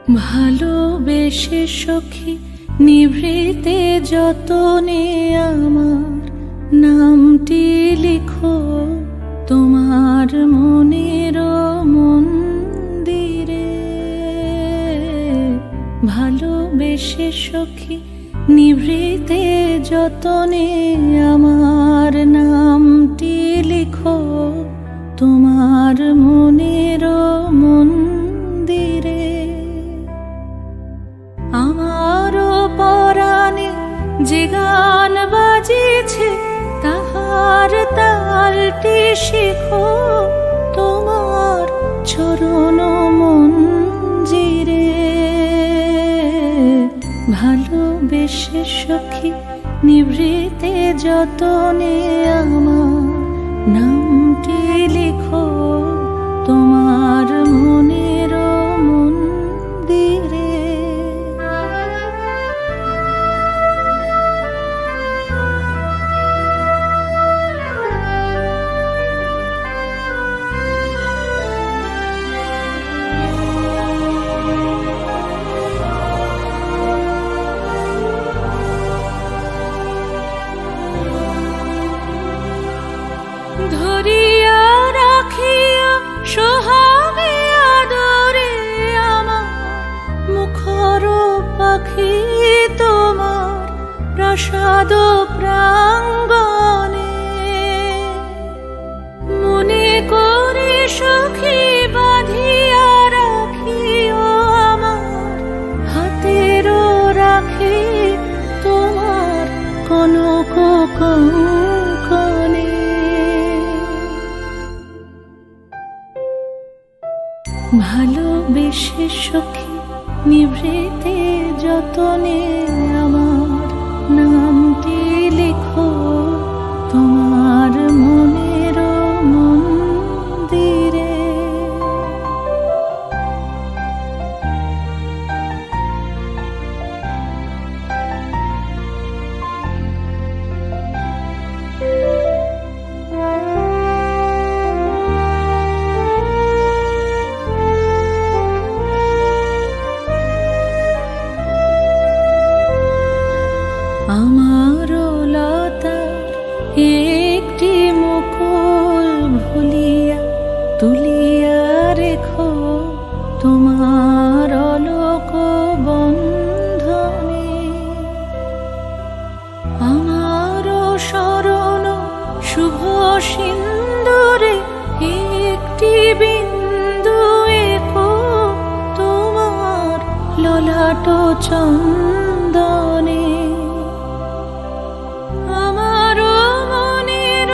ভালোবেসে সখী নিভৃতে যতনে আমার নামটি লিখো তোমার মনের মন্দিরে। ভালোবেসে সখী নিভৃতে যতনে আমার নামটি লিখো তোমার মনের মন্দিরে। আমারও পরাণে যে গান বাজিছে তাহার তালটি শেখো তোমার চরণ মঞ্জিরে। ভালোবেসে সখী নিভৃতে যতনে আমার নামটি লিখো তোমার মনের মন্দিরে। ধরিয়া রাখিয়া সোহাগে আদরে আমার মুখর পাখি তোমার প্রাসাদ প্রাঙ্গণে। মনে করে সখী বাঁধিয়া রাখিও আমার হাতের রাখি তোমার কনক কঙ্কণে। ভালোবেসে সখী নিভৃতে যতনে আমার নামটি লিখো তোমার মনের মন্দিরে। আমারও লতার একটি মুকুল ভুলিয়া তুলিয়া রেখো তোমার অলোক বন্ধনে। আমারও শরণ শুভ সিন্দুরে একটি বিন্দু এঁকো তোমার ললাট চন্দনে। আমারও মনের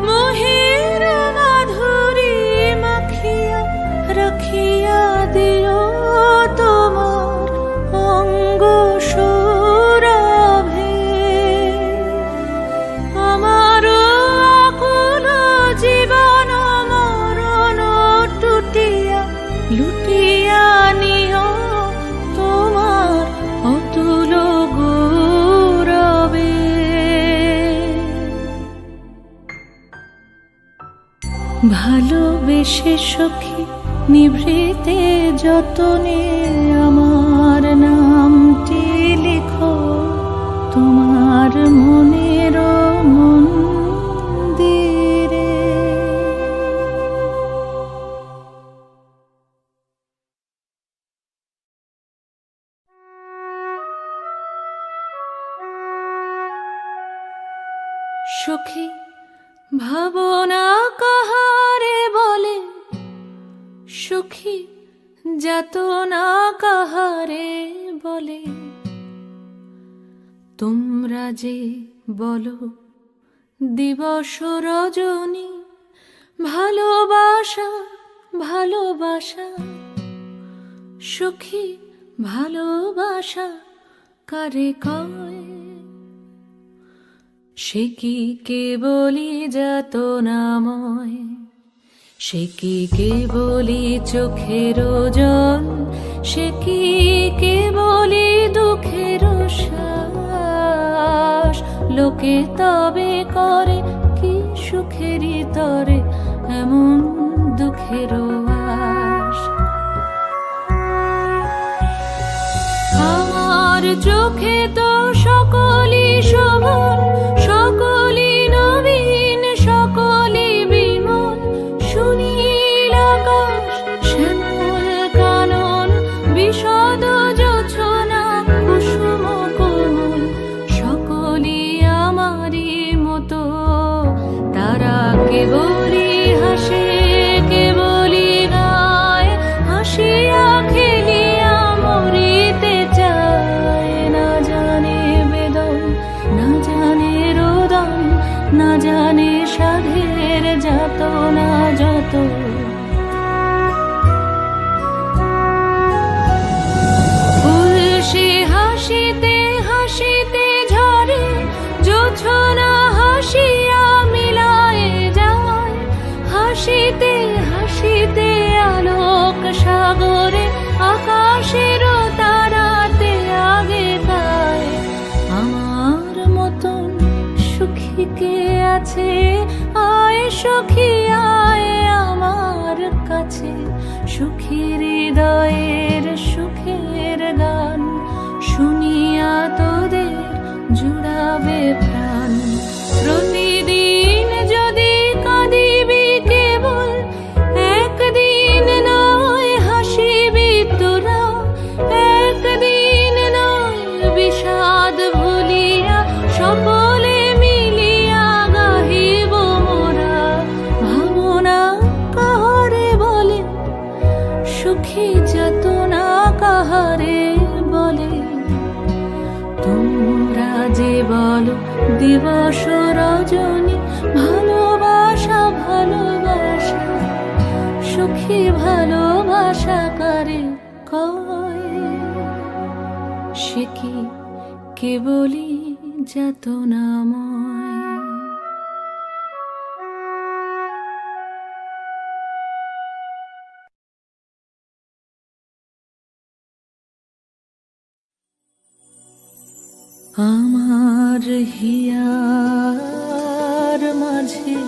মোহের মাধুরী মাখিয়া রাখিয়া দিও তোমার অঙ্গ সৌরভে। আমারও আকুল জীবন মরণ টুটিয়া লুটিয়া নিও তোমার অতুল গৌরবে। ভালোবেসে সখী নিভৃতে যতনে আমার নামটি লিখো তোমার মনের মন্দিরে। সখী ভাবনা কাহারে বলে সখী যাতনা কাহারে বলে। তোমরা যে বলো দিবস রজনী ভালোবাসা ভালোবাসা সখী ভালোবাসা কারে কয়। সে কি কেবলি যাতনাময়, সে কি কেবলি চোখের জল, সে কি কেবলি দুঃখের শ্বাস। লোকে তবে করে কি সুখেরই তরে এমন দুঃখের আশ। চোখে তো সকলই শোভন, সকলই নবীন, সকলই বিমল। সুনীল আকাশ, শ্যামল কানন, বিশদ জোছনা, কুসুম কোমল, সকলই আমারই মতো। তারা কেবলই হাসে, কেবলই গায়, হাসিয়া খেলিয়া মরিতে চায়। না জানে বেদন, না জানে রোদন, না জানে সাধের যাতনা যত। ফুল সে হাসিতে হাসিতে ঝরে, জোছনা হাসিয়া মিলায়ে যায়। হাসিতে হাসিতে আলোক সাগরে, আকাশের তারাতে আগে গায়। আমার মতন সুখী কে আছে? আয় সখী আয় আমার কাছে। সুখী হৃদয়ের সুখের গান শুনিয়া তোদের জুড়াবে প্রাণ। প্রতিদিন যদি কাঁদিবি কেবল, একদিন নয় হাসিবি তোরা। একদিন নয় বিষাদ ভুলিয়া, সকলে মিলিয়া গাহিব মোরা। ভাবনা কাহারে বলে, সুখী যাতনা কাহারে বলে? তোমরা যে বলো দিবস রজনী, ভালোবাসা ভালোবাসা, সুখী ভালোবাসা কারে কয়? সে কি কেবলই যাতনাময়? আমার হিয়ার মাঝে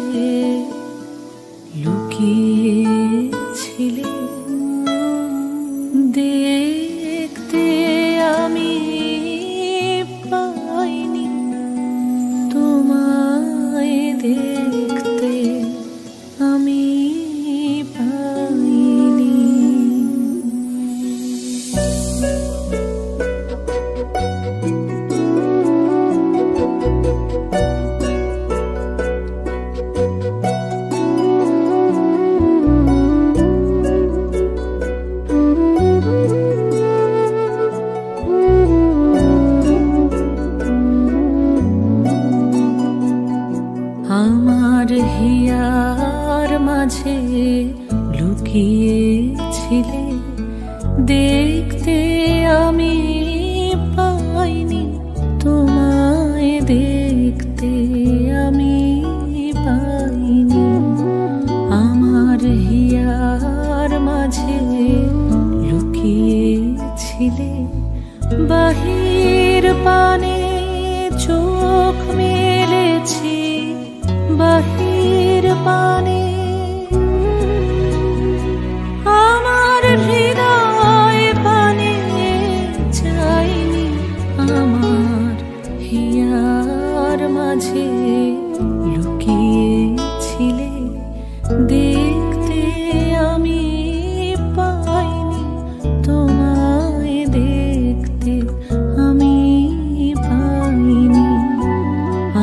লুকিয়েছিলে, দেখতে আমি পাইনি তোমায়, দেখতে আমি পাইনি। আমার হিয়ার মাঝে লুকিয়েছিলে, দেখতে আমি পাইনি তোমায়, দেখতে আমি পাইনি। আমার হিয়ার মাঝে লুকিয়েছিলে, বাহির পানে চোখ মেলেছি, বাহির পানে। আমার হৃদয় পানে চাইনি, আমার হিয়ার মাঝে লুকিয়েছিলে, দেখতে আমি পাইনি তোমায়, দেখতে আমি পাইনি।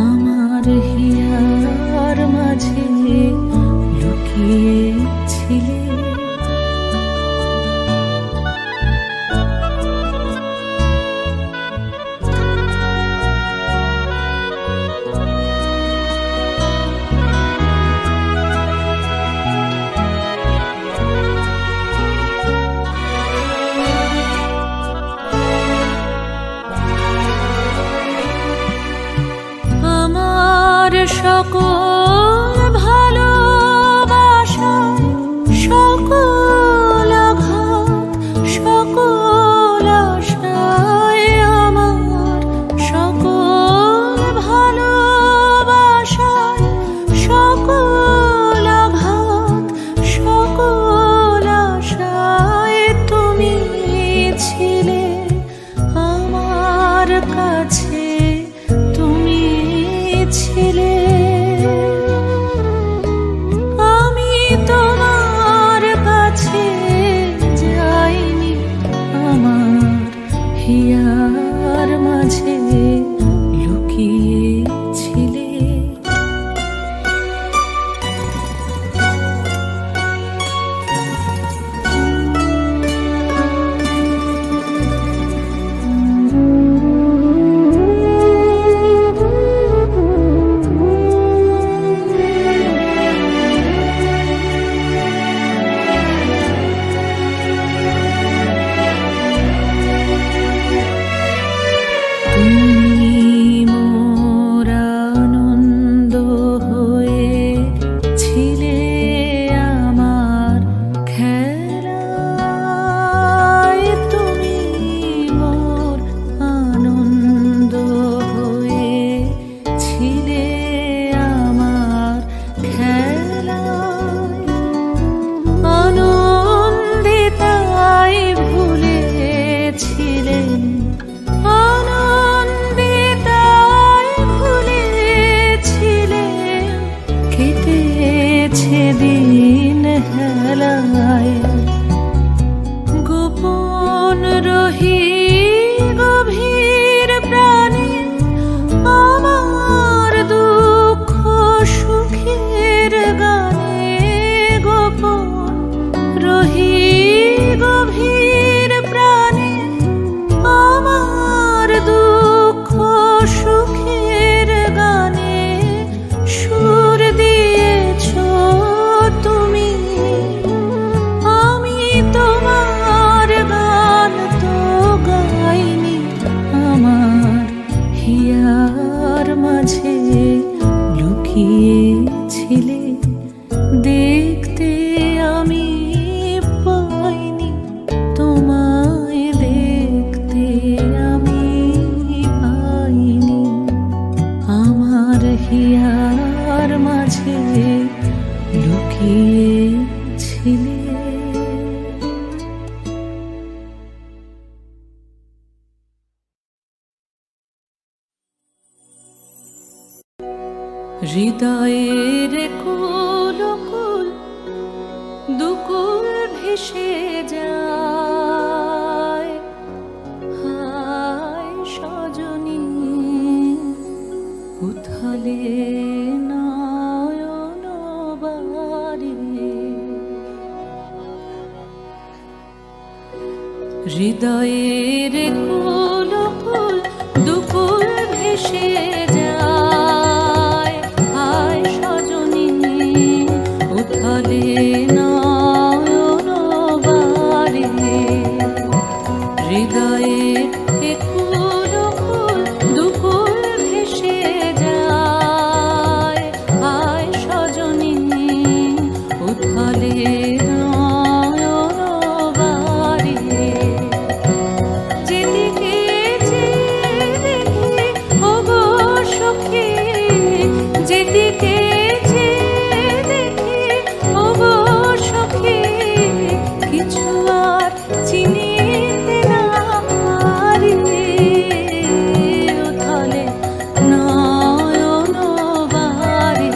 আমার হিয়ার মাঝে লুকিয়েছিলে। আমার সকল ভালোবাসা, সকল আঘাত, সকল আশায়, আমার সকল ভালোবাসা, সকল আঘাত, সকল আশায় তুমি ছিলে। আমার হিয়ার মাঝে লুকিয়েছিলে। দিন হেলায় গোপন রহি গভীর প্রাণে আমার দুঃখ সুখের গানে। গোপন রহি গভীর প্রাণে আমার দুঃখ সুখের গানে। সুর দিয়েছ তুমি, আমি তোমার গান তো গাইনি। আমার হিয়ার মাঝে লুকিয়েছিলে, দেখতে আমি পাইনি। তোমায় দেখতে আমি পাইনি। আমার হিয়ার মাঝে লুকিয়েছিলে। হৃদয়ের কুল কুল দুকুল ভেসে যায়। হায় সজনী উথালে নয়ন বারে। হৃদয়ের কুল কুল দুকুল ভেসে যায়। হায় সজনী উথালে নয়ন বারে। হৃদয়ের কুল কুল দুকুল ভেসে যায়। হায় সজনী উথালে নয়ন বারে। যেদিকে যে দেখি ওগো সখী, যেদিকে যে দেখি ওগো সখী, কিছু আর চিনিতে না পারি। উথালে নয়ন বারে।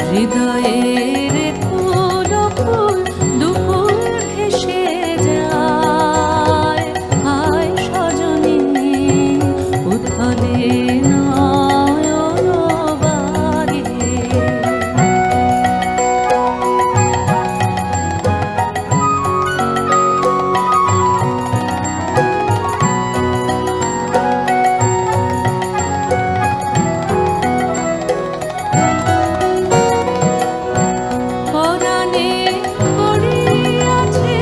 হৃদয়ের কুল কুল দুকুল ভেসে যায়। হায় সজনী উথালে নয়ন বারে। পরাণে পড়িয়াছে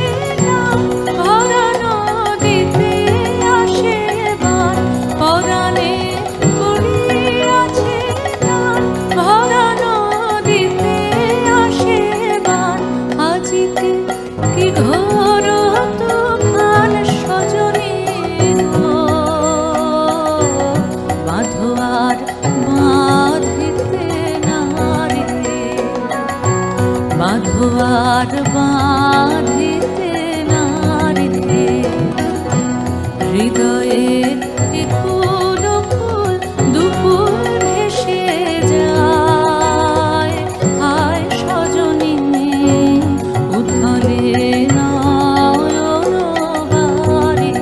নাম ভরা নদীতে আসে বান। পরাণে পড়িয়াছে নাম ভরা নদীতে আসে বান। আজিতে কি ঘোর তুফান সজনী গো, বাঁধো আর বাঁধিতে নারে। বাঁধো আর বাঁধিতে নারে। হৃদয়ের কুল কুল দুকুল ভেসে যায়। হায় সজনী উথালে নয়ন বারে।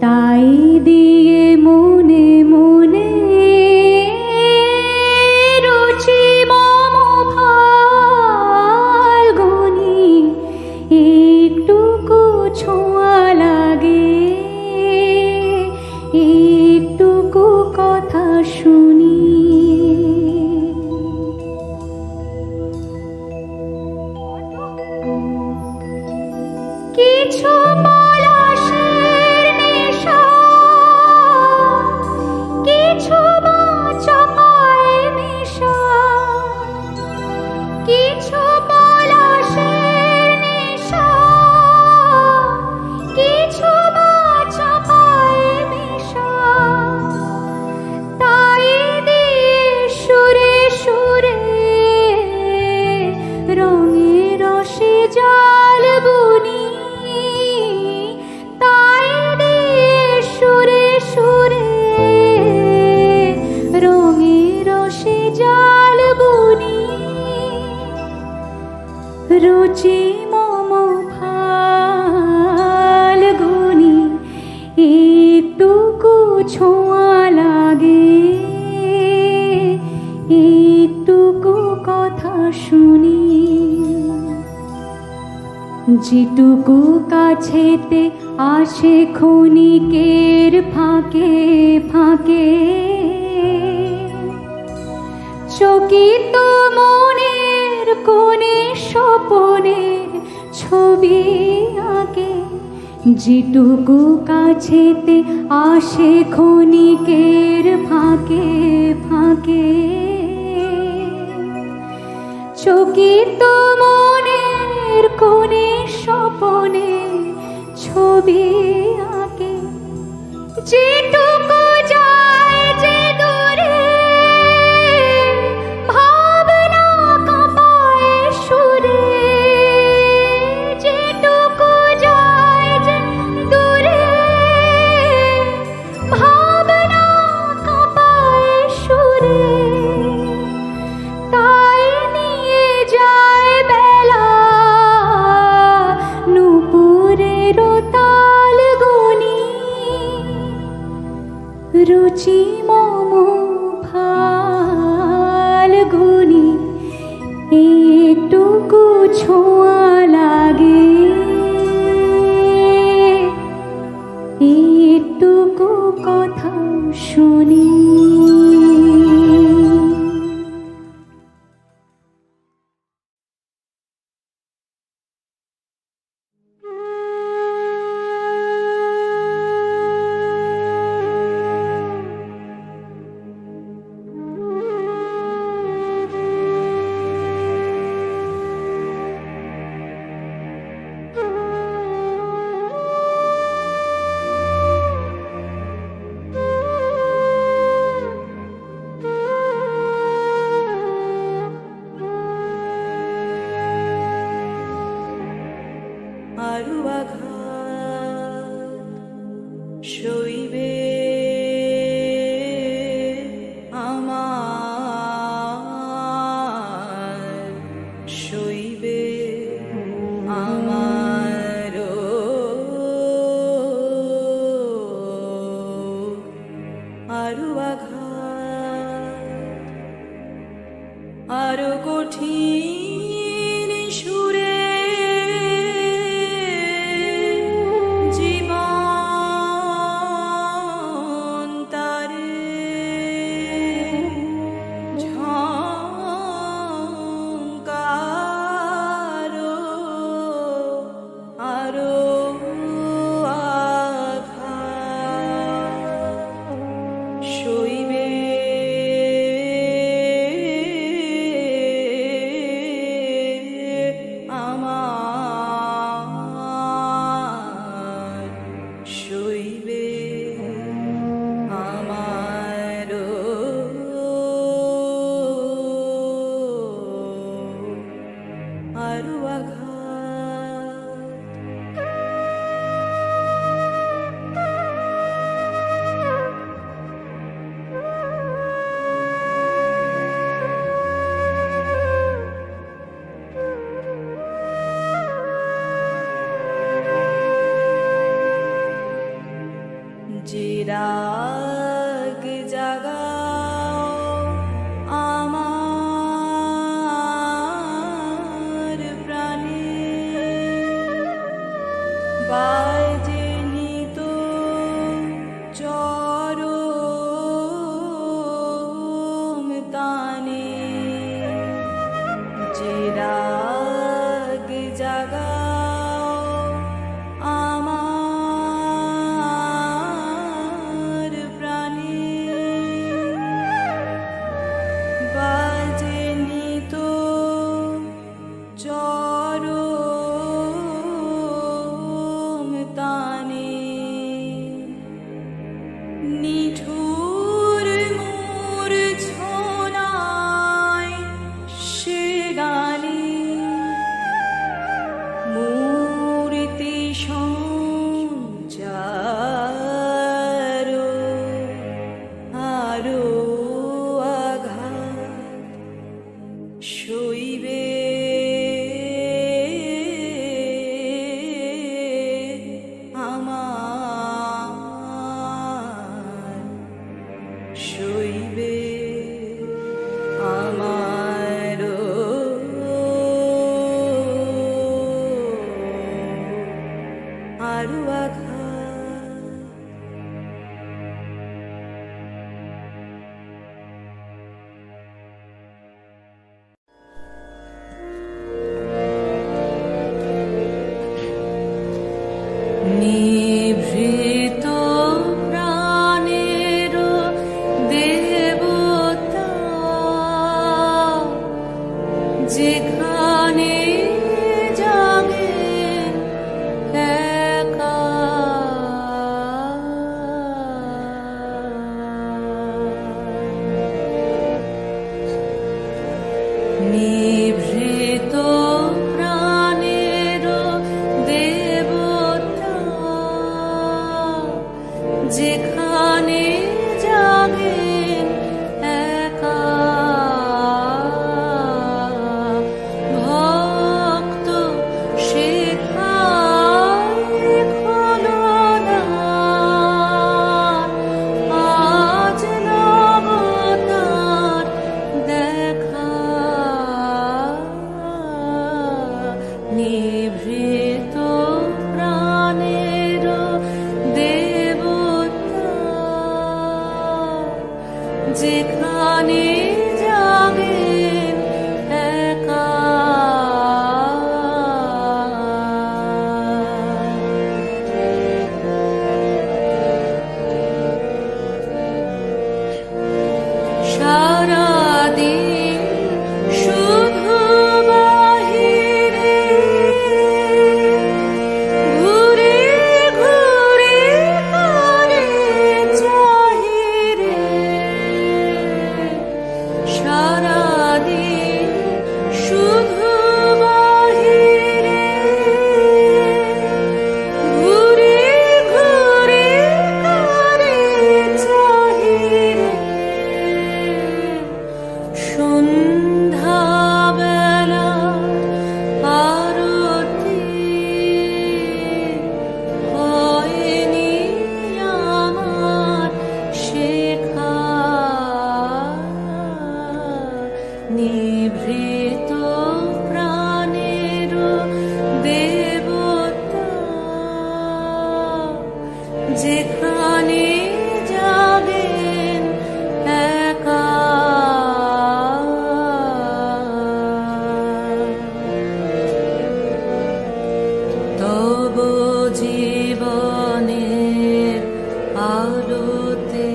তাই দিয়ে মনে মনে রুচি মম ফাল্গুনি একটুকু ছোঁয়া লাগে, একটুকু কথা শুনি। কিছু পলাশের নেশা, কিছু বা চাপায় মিশা, কিছু পলাশের নেশা, কিছু বা চাপায় মিশা, তাই দিয়ে সুরে সুরে রঙে রসে জাল বুনি, তাই দিয়ে সুরে সুরে রঙে রসে জাল বুনি। রুচি মম ফাল্গুনি একটুকু ছোঁয়া লাগে, একটুকু কথা শুনি। যেটুকু কাছেতে আসে ক্ষণিকের ফাঁকে ফাঁকে, চকিত মনের কোণে স্বপনের ছবি আঁকে। যেটুকু কাছেতে আসে ক্ষণিকের ফাঁকে ফাঁকে, চকিত মনের কোণে স্বপনে ছবি আঁকে। যেটুকু যায় যে দূরে ভাবনা কাঁপায় সুরে, যেটুকু যায় যে দূরে ভাবনা কাঁপায় সুরে, তাই নিয়ে যায় বেলা নূপুরের তাল গুনি। রুচি মম ফাল্গুনি একটুকু ছোঁয়া লাগে, একটুকু কথা শুনি। আরো আঘাত সইবে আমার, সইবে আমারও আরো আঘাত, আরো কঠিন সুরে সইবে যে রাগ জাগাও আমার প্রাণে, বাজে নিত চরম তানে, যে রাগ জাগাও আমার প্রাণে, বাজে নিত চরম তানে, নিঠুর মূর্ছনায় সে গানে, মূর্তি সঞ্চার আরো আঘাত সইবে আমার, সইবে আমার আরো আঘাত। নিভৃত প্রাণের দেবতা, যেখানে জাগে একা, নিভৃত প্রাণের দেবতা, যেখানে জাগেন একা, ভক্ত সেখায় খলনা, আজ নবতার দেখা, নিভৃত প্রাণের দেবতা, যেখানে জাগেন একা, সারাদিন শুধু বাহিরে ঘুরে ঘুরে করে চাহিরে, সারাদিন শুধু বাহিরে ঘুরে ঘুরে করে চাহিরে, সন্ধ্যাবেলা আরতি হয়নি আমার শেখা, নিভৃত প্রাণের দেবতা, যেখানে জাগেন একা, তব জীবনের আলোতে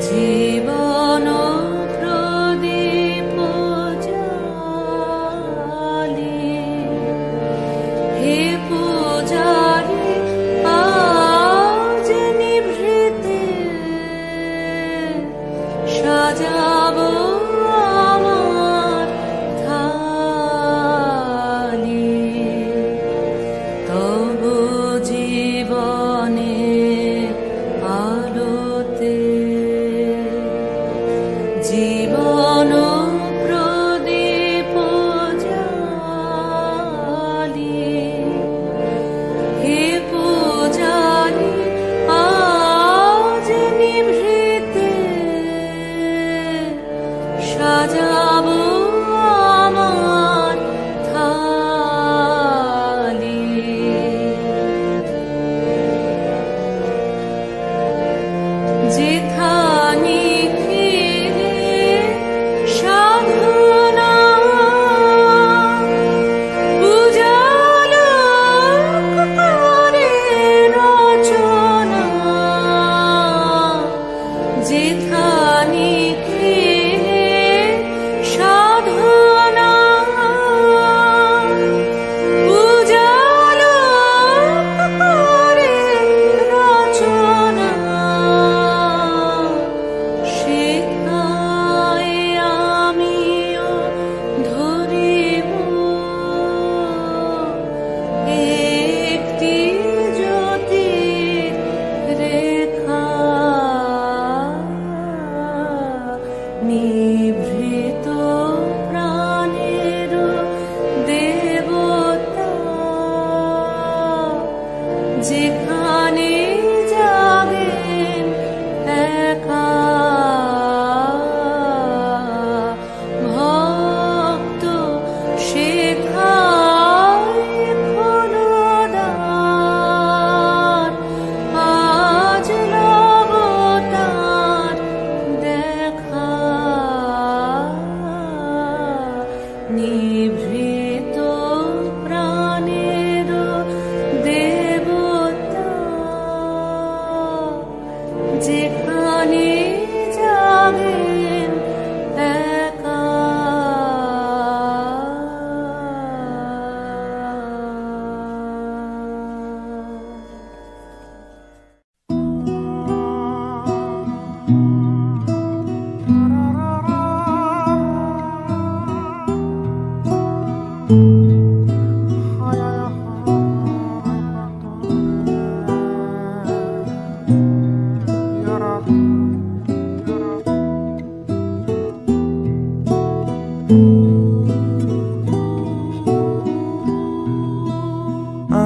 জীবন প্রদীপ জালি, হে পূজারি যেখানে জাগেন একা ভক্ত সেথায় খোলদার আজ নবতার দেখা নিভৃত প্রাণের দেবতা যেখানে জাগেন একা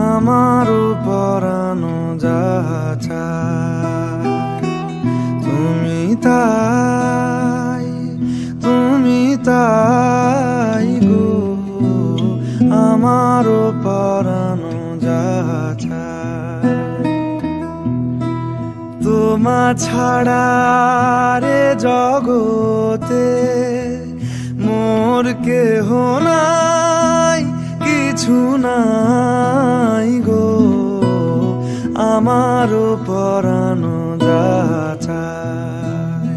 আমারও পরানো যাহা চায় তুমি তাই গো আমারও পরানো যাহা চায় তোমা ছাড়া রে জগতে মোর কেহ নাই কিছু নাই গো আমারও পরানো যাহা চায়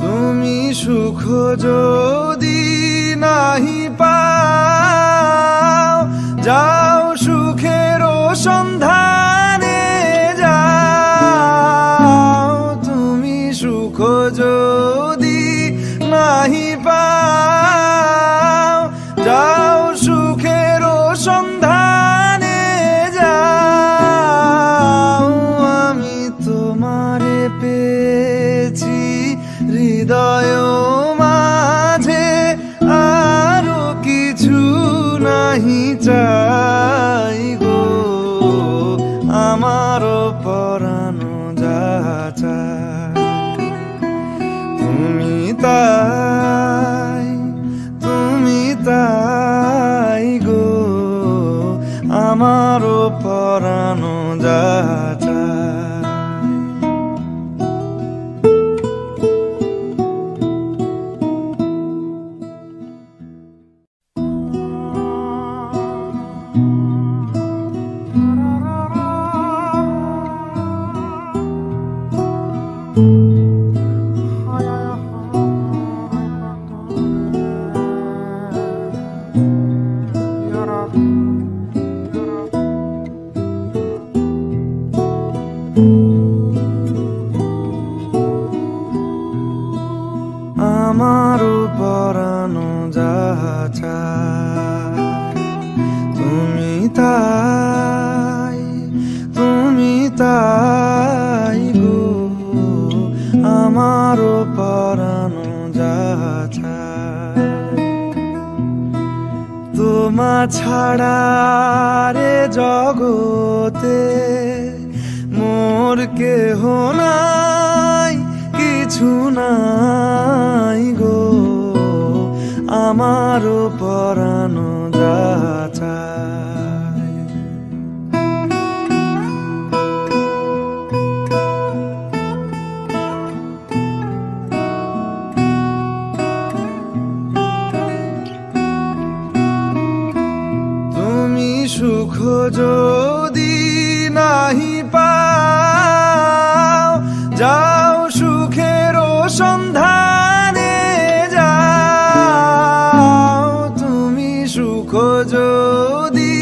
তুমি সুখ যদি নাহি পাও যাও সুখের সন্ধানে যাও তুমি সুখ যদি নাহি পাও যাও সুখের সন্ধানে যাও আমি তোমারে পেয়েছি হৃদয় মাঝে আরো কিছু নাহি চাই গো আমারও পরানো যাহা চায় তুমি তাই গো আমারও পরানো যাহা চায় আমারও পরানো যাহা চায় তুমি তাই গো আমারও পরানো যাহা চায় তোমা ছাড়া রে জগতে মোর কেহ নাই কিছু নাই গো আমারও পরানো যাহা চায় তুমি সুখ যদি নাহি পাও যাও সুখের সন্ধানে যাও তুমি সুখ যদি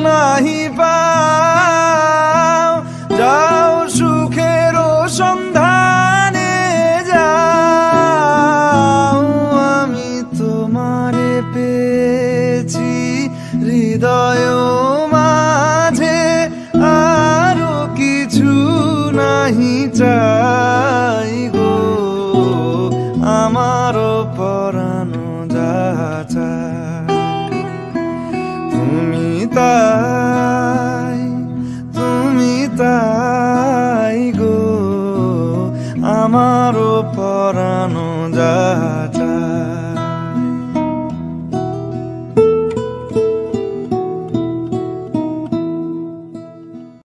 নাহি পাও যাও সুখের সন্ধানে যাও আমি তোমারে পেয়েছি হৃদয় মাঝে নাহি চাই